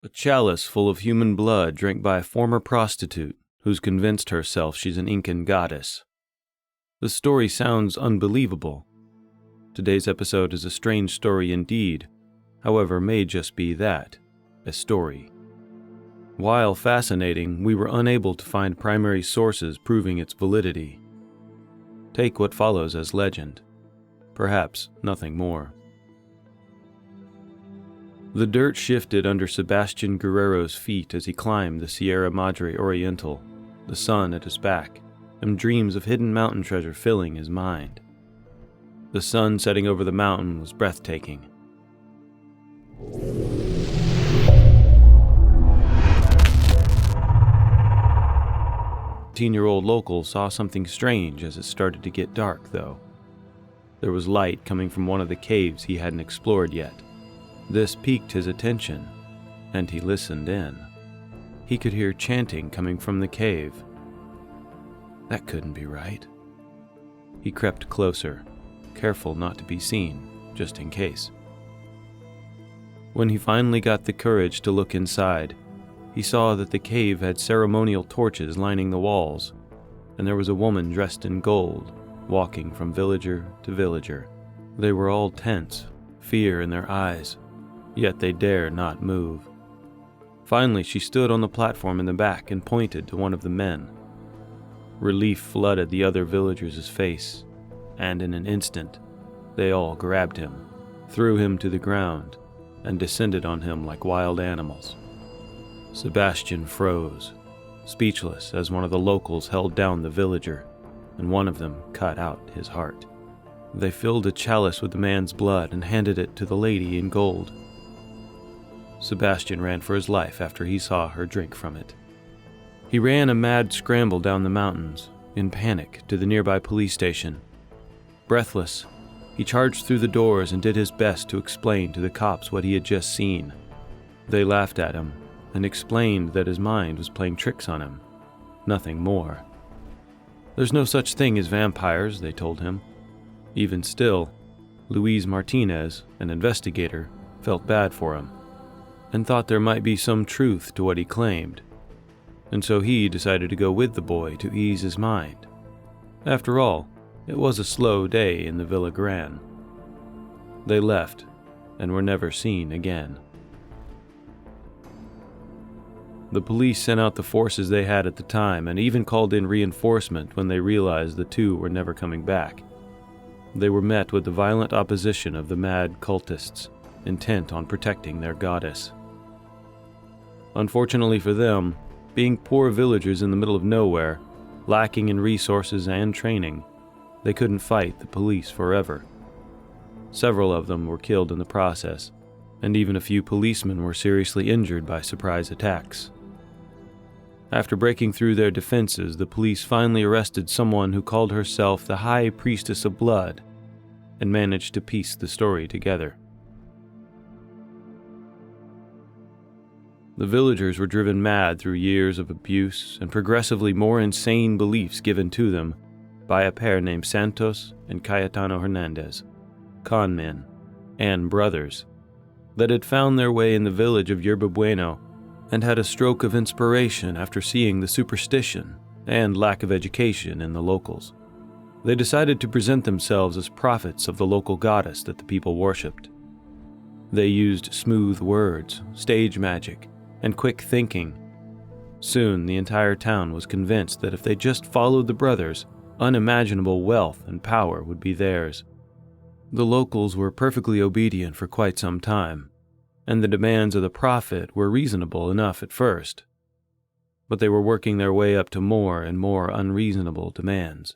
A chalice full of human blood drank by a former prostitute who's convinced herself she's an Incan goddess. The story sounds unbelievable. Today's episode is a strange story indeed, however may just be that, a story. While fascinating, we were unable to find primary sources proving its validity. Take what follows as legend, perhaps nothing more. The dirt shifted under Sebastian Guerrero's feet as he climbed the Sierra Madre Oriental, the sun at his back, and dreams of hidden mountain treasure filling his mind. The sun setting over the mountain was breathtaking. 18-year-old local saw something strange as it started to get dark, though. There was light coming from one of the caves he hadn't explored yet. This piqued his attention, and he listened in. He could hear chanting coming from the cave. That couldn't be right. He crept closer, careful not to be seen, just in case. When he finally got the courage to look inside, he saw that the cave had ceremonial torches lining the walls, and there was a woman dressed in gold, walking from villager to villager. They were all tense, fear in their eyes, yet they dared not move. Finally, she stood on the platform in the back and pointed to one of the men. Relief flooded the other villagers' face, and in an instant, they all grabbed him, threw him to the ground, and descended on him like wild animals. Sebastian froze, speechless as one of the locals held down the villager, and one of them cut out his heart. They filled a chalice with the man's blood and handed it to the lady in gold. Sebastian ran for his life after he saw her drink from it. He ran a mad scramble down the mountains, in panic, to the nearby police station. Breathless, he charged through the doors and did his best to explain to the cops what he had just seen. They laughed at him and explained that his mind was playing tricks on him. Nothing more. There's no such thing as vampires, they told him. Even still, Luis Martinez, an investigator, felt bad for him, and thought there might be some truth to what he claimed. And so he decided to go with the boy to ease his mind. After all, it was a slow day in the Villa Gran. They left, and were never seen again. The police sent out the forces they had at the time and even called in reinforcement when they realized the two were never coming back. They were met with the violent opposition of the mad cultists, intent on protecting their goddess. Unfortunately for them, being poor villagers in the middle of nowhere, lacking in resources and training, they couldn't fight the police forever. Several of them were killed in the process, and even a few policemen were seriously injured by surprise attacks. After breaking through their defenses, the police finally arrested someone who called herself the High Priestess of Blood, and managed to piece the story together. The villagers were driven mad through years of abuse and progressively more insane beliefs given to them by a pair named Santos and Cayetano Hernandez, con men and brothers, that had found their way in the village of Yerba Bueno and had a stroke of inspiration after seeing the superstition and lack of education in the locals. They decided to present themselves as prophets of the local goddess that the people worshipped. They used smooth words, stage magic, and quick thinking. Soon, the entire town was convinced that if they just followed the brothers, unimaginable wealth and power would be theirs. The locals were perfectly obedient for quite some time, and the demands of the prophet were reasonable enough at first. But they were working their way up to more and more unreasonable demands.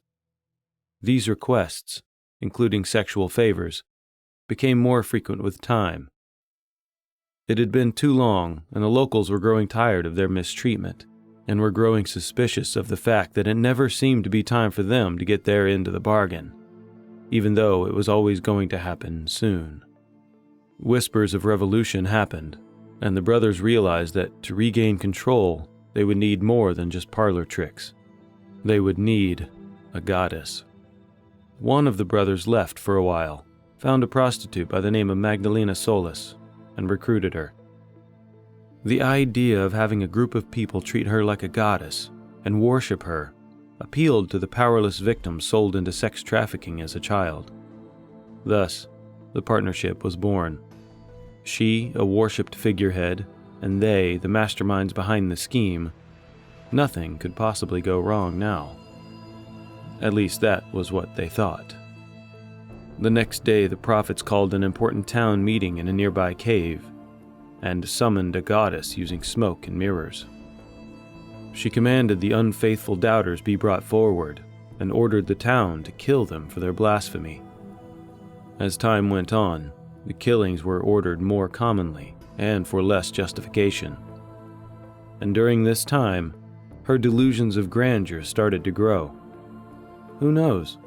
These requests, including sexual favors, became more frequent with time. It had been too long, and the locals were growing tired of their mistreatment, and were growing suspicious of the fact that it never seemed to be time for them to get their end of the bargain, even though it was always going to happen soon. Whispers of revolution happened, and the brothers realized that to regain control, they would need more than just parlor tricks. They would need a goddess. One of the brothers left for a while, found a prostitute by the name of Magdalena Solis, and recruited her. The idea of having a group of people treat her like a goddess and worship her appealed to the powerless victims sold into sex trafficking as a child. Thus, the partnership was born. She, a worshipped figurehead, and they, the masterminds behind the scheme. Nothing could possibly go wrong now. At least that was what they thought. The next day, the prophets called an important town meeting in a nearby cave and summoned a goddess using smoke and mirrors. She commanded the unfaithful doubters be brought forward and ordered the town to kill them for their blasphemy. As time went on, the killings were ordered more commonly and for less justification. And during this time, her delusions of grandeur started to grow. Who knows?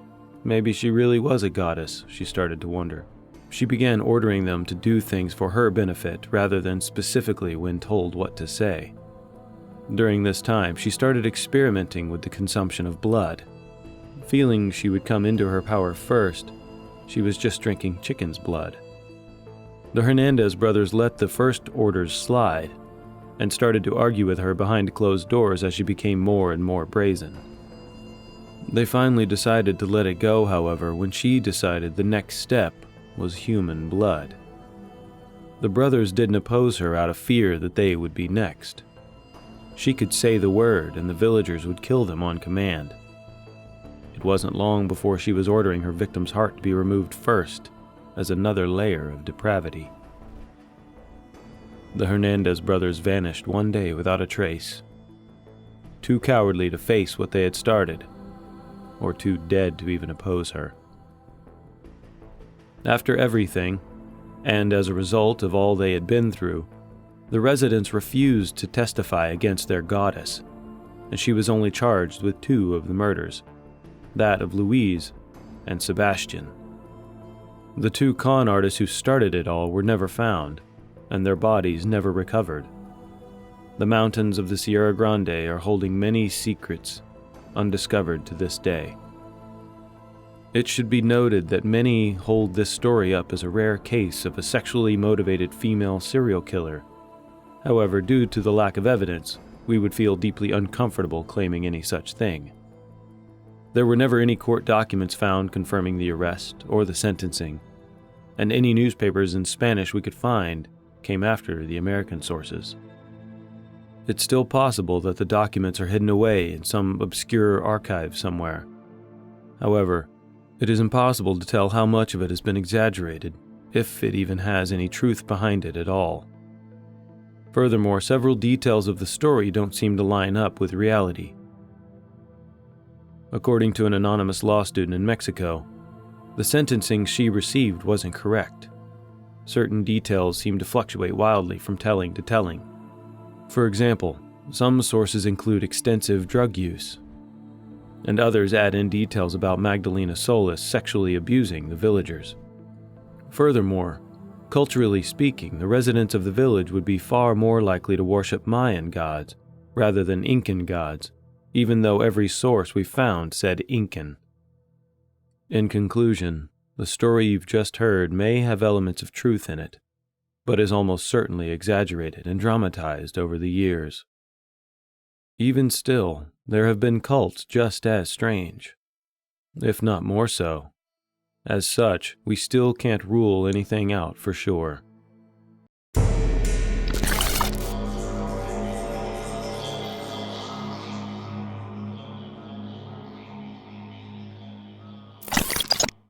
Maybe she really was a goddess, she started to wonder. She began ordering them to do things for her benefit rather than specifically when told what to say. During this time, she started experimenting with the consumption of blood. Feeling she would come into her power first, she was just drinking chicken's blood. The Hernandez brothers let the first orders slide and started to argue with her behind closed doors as she became more and more brazen. They finally decided to let it go, however, when she decided the next step was human blood. The brothers didn't oppose her out of fear that they would be next. She could say the word and the villagers would kill them on command. It wasn't long before she was ordering her victim's heart to be removed first, as another layer of depravity. The Hernandez brothers vanished one day without a trace, too cowardly to face what they had started, or too dead to even oppose her. After everything, and as a result of all they had been through, the residents refused to testify against their goddess, and she was only charged with 2 of the murders, that of Louise and Sebastian. The 2 con artists who started it all were never found, and their bodies never recovered. The mountains of the Sierra Grande are holding many secrets undiscovered to this day. It should be noted that many hold this story up as a rare case of a sexually motivated female serial killer. However, due to the lack of evidence, we would feel deeply uncomfortable claiming any such thing. There were never any court documents found confirming the arrest or the sentencing, and any newspapers in Spanish we could find came after the American sources. It's still possible that the documents are hidden away in some obscure archive somewhere. However, it is impossible to tell how much of it has been exaggerated, if it even has any truth behind it at all. Furthermore, several details of the story don't seem to line up with reality. According to an anonymous law student in Mexico, the sentencing she received wasn't correct. Certain details seem to fluctuate wildly from telling to telling. For example, some sources include extensive drug use, and others add in details about Magdalena Solis sexually abusing the villagers. Furthermore, culturally speaking, the residents of the village would be far more likely to worship Mayan gods rather than Incan gods, even though every source we found said Incan. In conclusion, the story you've just heard may have elements of truth in it, but is almost certainly exaggerated and dramatized over the years. Even still, there have been cults just as strange, if not more so. As such, we still can't rule anything out for sure.